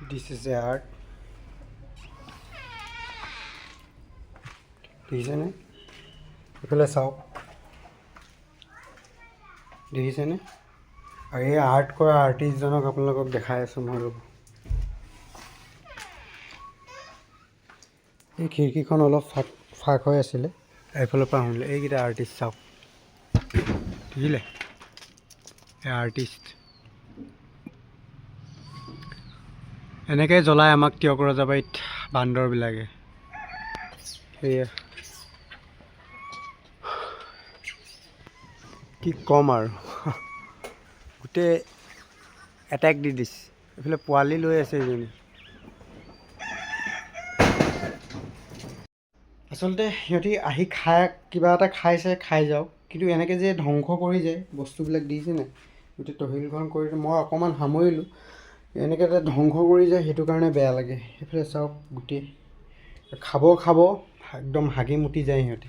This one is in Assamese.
This is a art. দেখিছেনে এইফালে চাওক দেখিছেনে আৰু এই আৰ্ট কৰা আৰ্টিষ্টজনক আপোনালোকক দেখাই আছোঁ মই ৰ'ব এই খিৰিকীখন অলপ ফাঁক হৈ আছিলে এইফালৰ পৰা শুনিলে এইকেইটা আৰ্টিষ্ট চাওক দেখিলে এই আৰ্টিষ্ট এনেকৈ জ্বলাই আমাক তিয়কৰজাবাৰীত বান্দৰবিলাকে সেয়া কি ক'ম আৰু গোটেই এটেক দি দিছে এইফালে পোৱালি লৈ আছে এজনী আচলতে সিহঁতি আহি খাই কিবা এটা খাইছে খাই যাওক কিন্তু এনেকৈ যে ধ্বংস কৰি যায় বস্তুবিলাক দিছে নাই গোটেই তহিলখন কৰি মই অকণমান সামৰিলোঁ এনেকৈ এটা ধ্বংস কৰি যায় সেইটো কাৰণে বেয়া লাগে সেইফালে চাওক গোটেই খাব একদম হাগি মুতি যায় সিহঁতে